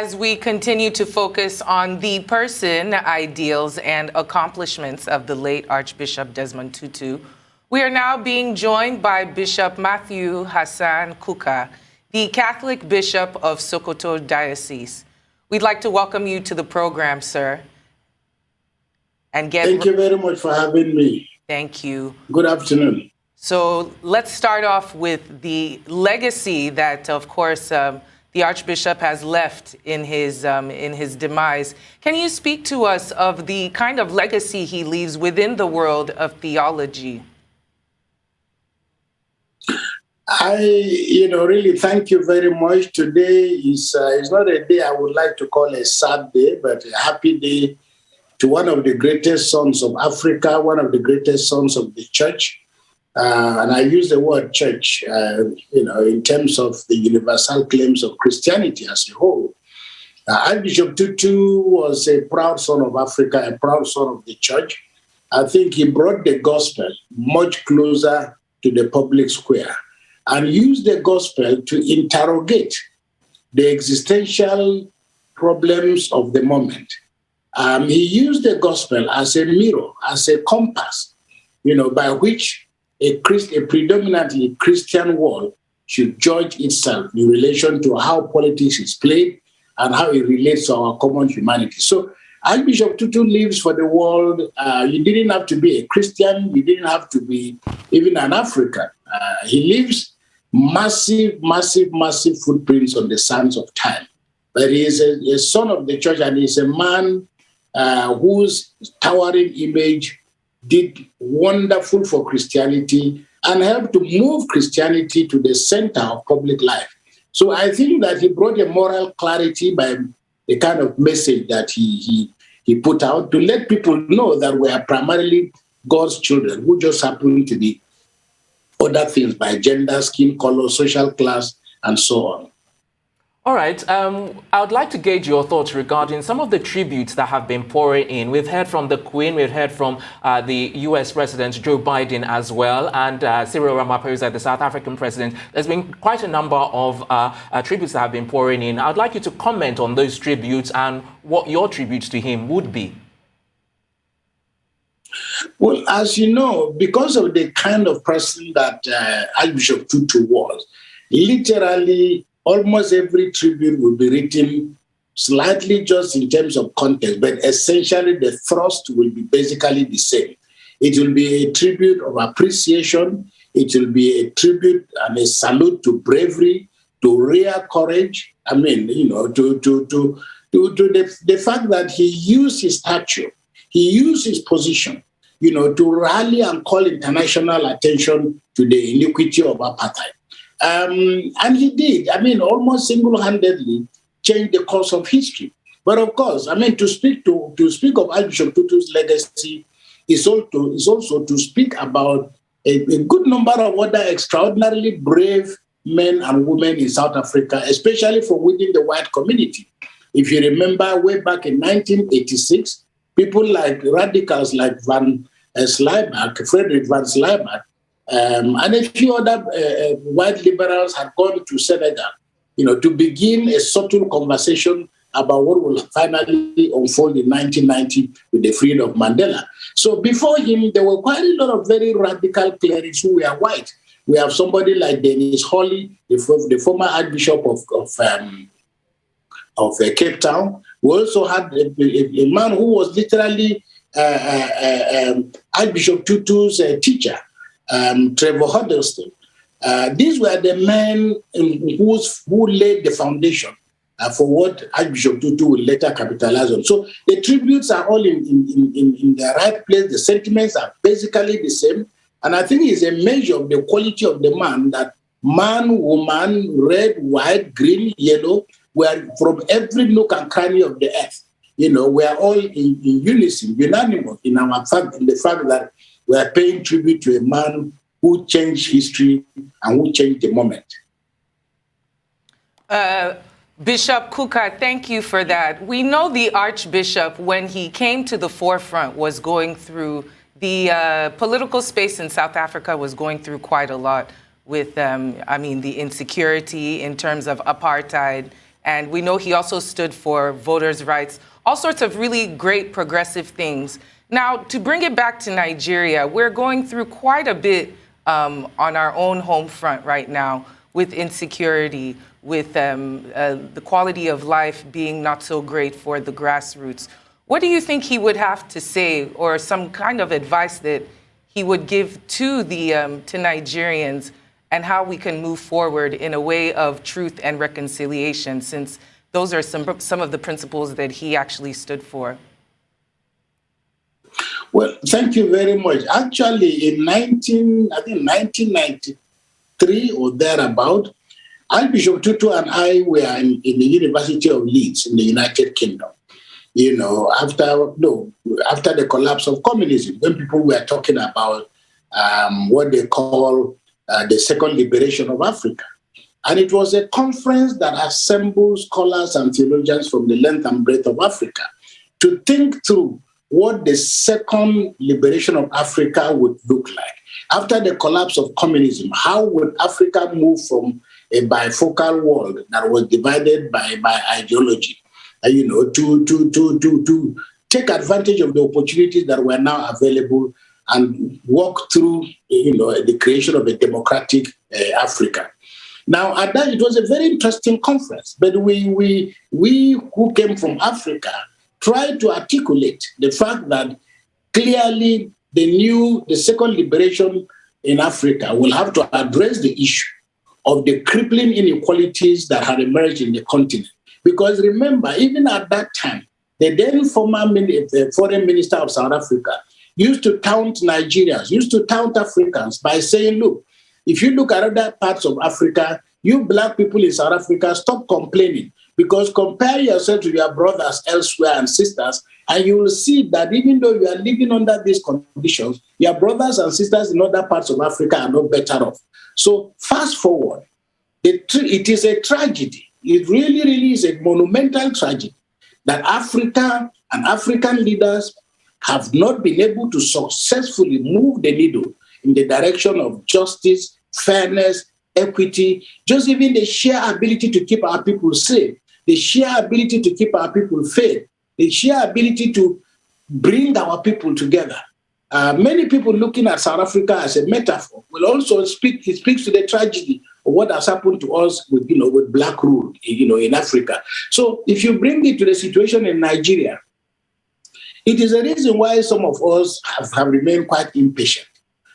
as we continue to focus on the person, ideals, and accomplishments of the late Archbishop Desmond Tutu, we are now being joined by Bishop Matthew Hassan Kukah, the Catholic Bishop of Sokoto Diocese. We'd like to welcome you to the program, sir. Thank you very much for having me. Thank you. Good afternoon. So let's start off with the legacy that, of course, the Archbishop has left in his demise. Can you speak to us of the kind of legacy he leaves within the world of theology? Really thank you very much. Today is not a day I would like to call a sad day, but a happy day to one of the greatest sons of Africa, one of the greatest sons of the church. And I use the word church, in terms of the universal claims of Christianity as a whole. Archbishop Tutu was a proud son of Africa, a proud son of the church. I think he brought the gospel much closer to the public square and used the gospel to interrogate the existential problems of the moment. He used the gospel as a mirror, as a compass, by which a predominantly Christian world should judge itself in relation to how politics is played and how it relates to our common humanity. So Archbishop Tutu lives for the world. You didn't have to be a Christian. You didn't have to be even an African. He leaves massive footprints on the sands of time. But he is a son of the church, and he's a man whose towering image did wonderful for Christianity and helped to move Christianity to the center of public life. So I think that he brought a moral clarity by the kind of message that he put out to let people know that we are primarily God's children who just happen to be other things by gender, skin color, social class, and so on. All right. I would like to gauge your thoughts regarding some of the tributes that have been pouring in. We've heard from the Queen, we've heard from the U.S. President Joe Biden as well, and Cyril Ramaphosa, the South African president. There's been quite a number of tributes that have been pouring in. I'd like you to comment on those tributes and what your tribute to him would be. Well, as you know, because of the kind of person that Archbishop Tutu was, literally almost every tribute will be written slightly just in terms of context, but essentially the thrust will be basically the same. It will be a tribute of appreciation. It will be a tribute and a salute to bravery, to rare courage. I mean, to the fact that he used his stature, he used his position, to rally and call international attention to the iniquity of apartheid. And he did, almost single-handedly changed the course of history. But of course, to speak of Archbishop Tutu's legacy is also to speak about a good number of other extraordinarily brave men and women in South Africa, especially from within the white community. If you remember, way back in 1986, people like radicals like Frederick van Slyback, and a few other white liberals had gone to Senegal, to begin a subtle conversation about what will finally unfold in 1990 with the freedom of Mandela. So before him, there were quite a lot of very radical clerics who were white. We have somebody like Dennis Hawley, the former Archbishop of Cape Town. We also had a man who was literally Archbishop Tutu's teacher, Trevor Huddleston. These were the men who laid the foundation for what Archbishop Tutu will later capitalize on. So the tributes are all in the right place. The sentiments are basically the same. And I think it's a measure of the quality of the man, that man, woman, red, white, green, yellow, were from every nook and cranny of the earth. We are all in unison, unanimous in the fact that we are paying tribute to a man who changed history and who changed the moment. Bishop Kukah, thank you for that. We know the Archbishop, when he came to the forefront, was going through the political space in South Africa was going through quite a lot with, the insecurity in terms of apartheid And we know he also stood for voters' rights, all sorts of really great progressive things. Now, to bring it back to Nigeria, we're going through quite a bit on our own home front right now with insecurity, with the quality of life being not so great for the grassroots. What do you think he would have to say, or some kind of advice that he would give to to Nigerians, and how we can move forward in a way of truth and reconciliation, since those are some of the principles that he actually stood for? Well, thank you very much. Actually, in 1993 or thereabout, Archbishop Tutu and I were in the University of Leeds in the United Kingdom. You know, after the collapse of communism, when people were talking about what they call the second liberation of Africa. And it was a conference that assembled scholars and theologians from the length and breadth of Africa to think through what the second liberation of Africa would look like. After the collapse of communism, how would Africa move from a bifocal world that was divided by ideology, to take advantage of the opportunities that were now available and walk through, the creation of a democratic Africa. Now, at that, it was a very interesting conference, but we who came from Africa tried to articulate the fact that clearly the second liberation in Africa will have to address the issue of the crippling inequalities that had emerged in the continent. Because remember, even at that time, the then former foreign minister of South Africa used to taunt Nigerians, used to taunt Africans by saying, look, if you look at other parts of Africa, you black people in South Africa, stop complaining, because compare yourself to your brothers elsewhere and sisters, and you will see that even though you are living under these conditions, your brothers and sisters in other parts of Africa are no better off. So fast forward, it is a tragedy. It really, really is a monumental tragedy that Africa and African leaders have not been able to successfully move the needle in the direction of justice, fairness, equity, just even the sheer ability to keep our people safe, the sheer ability to keep our people fed, the sheer ability to bring our people together. Many people looking at South Africa as a metaphor will also speak to the tragedy of what has happened to us with black rule, in Africa. So if you bring it to the situation in Nigeria, it is a reason why some of us have remained quite impatient,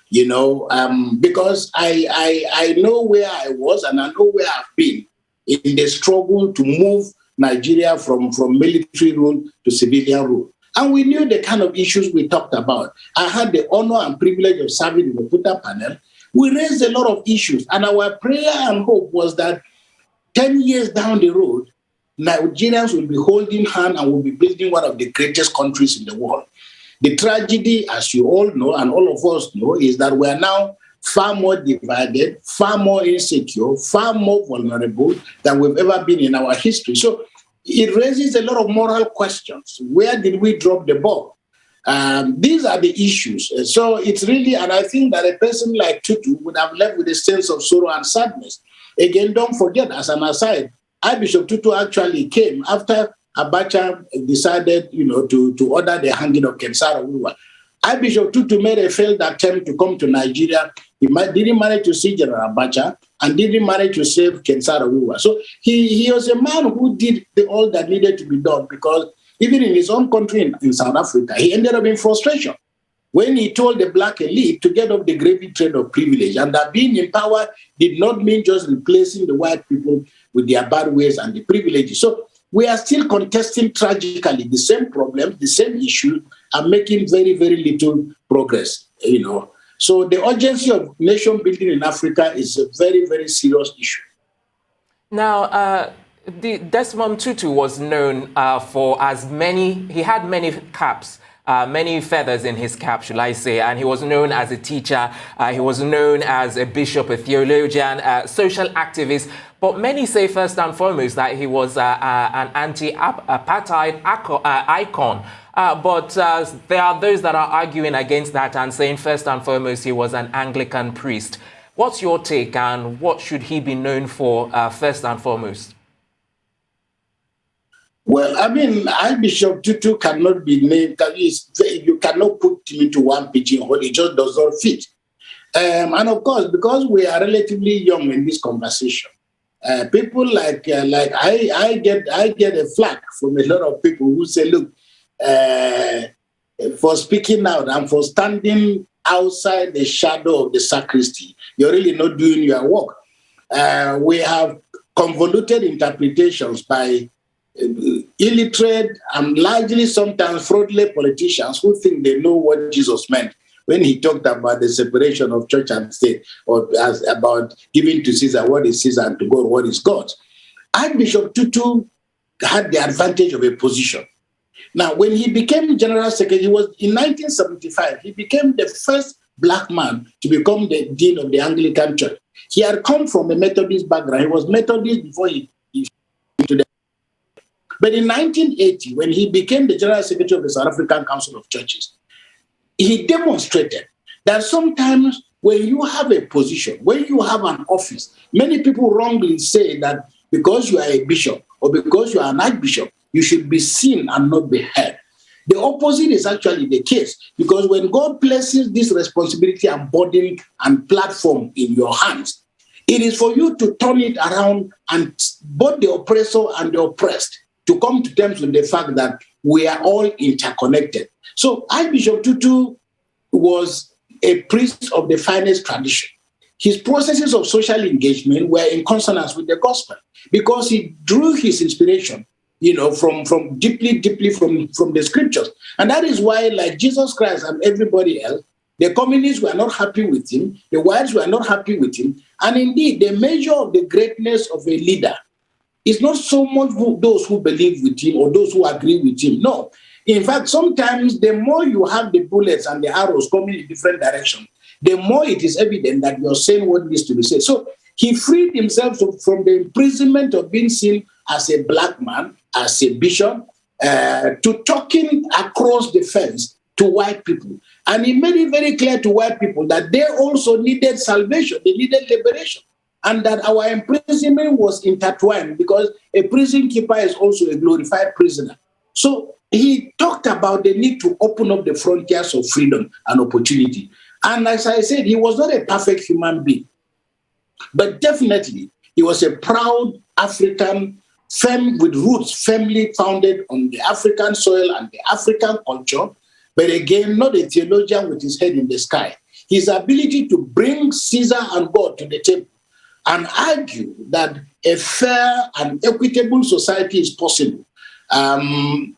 because I know where I was and I know where I've been in the struggle to move Nigeria from military rule to civilian rule. And we knew the kind of issues we talked about. I had the honor and privilege of serving in the Buta panel. We raised a lot of issues, and our prayer and hope was that 10 years down the road, Nigerians will be holding hands and will be building one of the greatest countries in the world. The tragedy, as you all know, and all of us know, is that we are now far more divided, far more insecure, far more vulnerable than we've ever been in our history. So it raises a lot of moral questions. Where did we drop the ball? These are the issues. So it's really, and I think that a person like Tutu would have left with a sense of sorrow and sadness. Again, don't forget, as an aside, Archbishop Tutu actually came after Abacha decided, to order the hanging of Kensara Wiwa. Archbishop Tutu made a failed attempt to come to Nigeria. He didn't manage to see General Abacha and didn't manage to save Kensara Wiwa. So he was a man who did all that needed to be done, because even in his own country, in South Africa, he ended up in frustration when he told the black elite to get off the gravy train of privilege, and that being in power did not mean just replacing the white people with their bad ways and the privileges. So we are still contesting tragically the same problem, the same issue, and making very, very little progress, So the urgency of nation building in Africa is a very, very serious issue. Now, Desmond Tutu was known he had many caps, many feathers in his cap, shall I say, and he was known as a teacher, he was known as a bishop, a theologian, a social activist, but many say first and foremost that he was an anti-apartheid icon. But there are those that are arguing against that and saying first and foremost he was an Anglican priest. What's your take, and what should he be known for first and foremost? Well, I mean, Archbishop Tutu cannot be named. You cannot put him into one pigeonhole. It just does not fit. And of course, because we are relatively young in this conversation, people like I get a flack from a lot of people who say, look, for speaking out and for standing outside the shadow of the sacristy, you're really not doing your work. We have convoluted interpretations by illiterate and largely sometimes fraudulent politicians who think they know what Jesus meant when he talked about the separation of church and state, or about giving to Caesar what is Caesar and to God what is God. Archbishop Tutu had the advantage of a position. Now, when he became General Secretary, he was in 1975, he became the first Black man to become the Dean of the Anglican Church. He had come from a Methodist background. He was Methodist before he to the. But in 1980, when he became the General Secretary of the South African Council of Churches, he demonstrated that sometimes when you have a position, when you have an office, many people wrongly say that because you are a bishop or because you are an archbishop, you should be seen and not be heard. The opposite is actually the case, because when God places this responsibility and burden and platform in your hands, it is for you to turn it around and both the oppressor and the oppressed to come to terms with the fact that we are all interconnected. So Archbishop Tutu was a priest of the finest tradition. His processes of social engagement were in consonance with the gospel because he drew his inspiration, from deeply from the scriptures. And that is why, like Jesus Christ and everybody else, the communists were not happy with him, the whites were not happy with him. And indeed, the measure of the greatness of a leader is not so much those who believe with him or those who agree with him. No. In fact, sometimes the more you have the bullets and the arrows coming in different directions, the more it is evident that you're saying what needs to be said. So he freed himself from the imprisonment of being seen as a Black man, as a bishop, to talking across the fence to white people. And he made it very clear to white people that they also needed salvation, they needed liberation, and that our imprisonment was intertwined because a prison keeper is also a glorified prisoner. So he talked about the need to open up the frontiers of freedom and opportunity. And as I said, he was not a perfect human being, but definitely he was a proud African, firm with roots firmly founded on the African soil and the African culture, but again, not a theologian with his head in the sky. His ability to bring Caesar and God to the table and argue that a fair and equitable society is possible.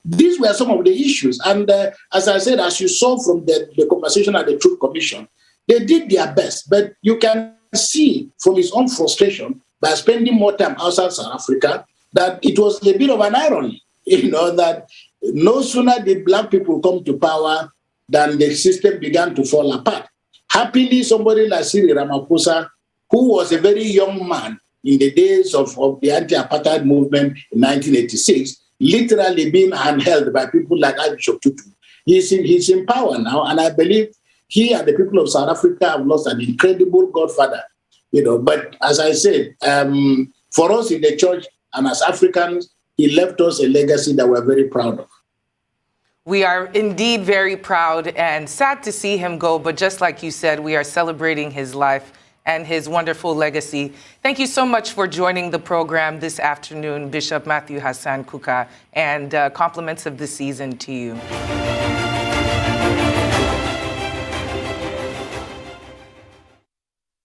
These were some of the issues. And as I said, as you saw from the conversation at the Truth Commission, they did their best. But you can see from his own frustration by spending more time outside South Africa that it was a bit of an irony, that no sooner did Black people come to power than the system began to fall apart. Happily, somebody like Cyril Ramaphosa, who was a very young man in the days of the anti-apartheid movement in 1986, literally being handheld by people like Archbishop Tutu. He's in power now, and I believe he and the people of South Africa have lost an incredible godfather. But as I said, for us in the church and as Africans, he left us a legacy that we're very proud of. We are indeed very proud and sad to see him go, but just like you said, we are celebrating his life and his wonderful legacy. Thank you so much for joining the program this afternoon, Bishop Matthew Hassan Kukah, and compliments of the season to you.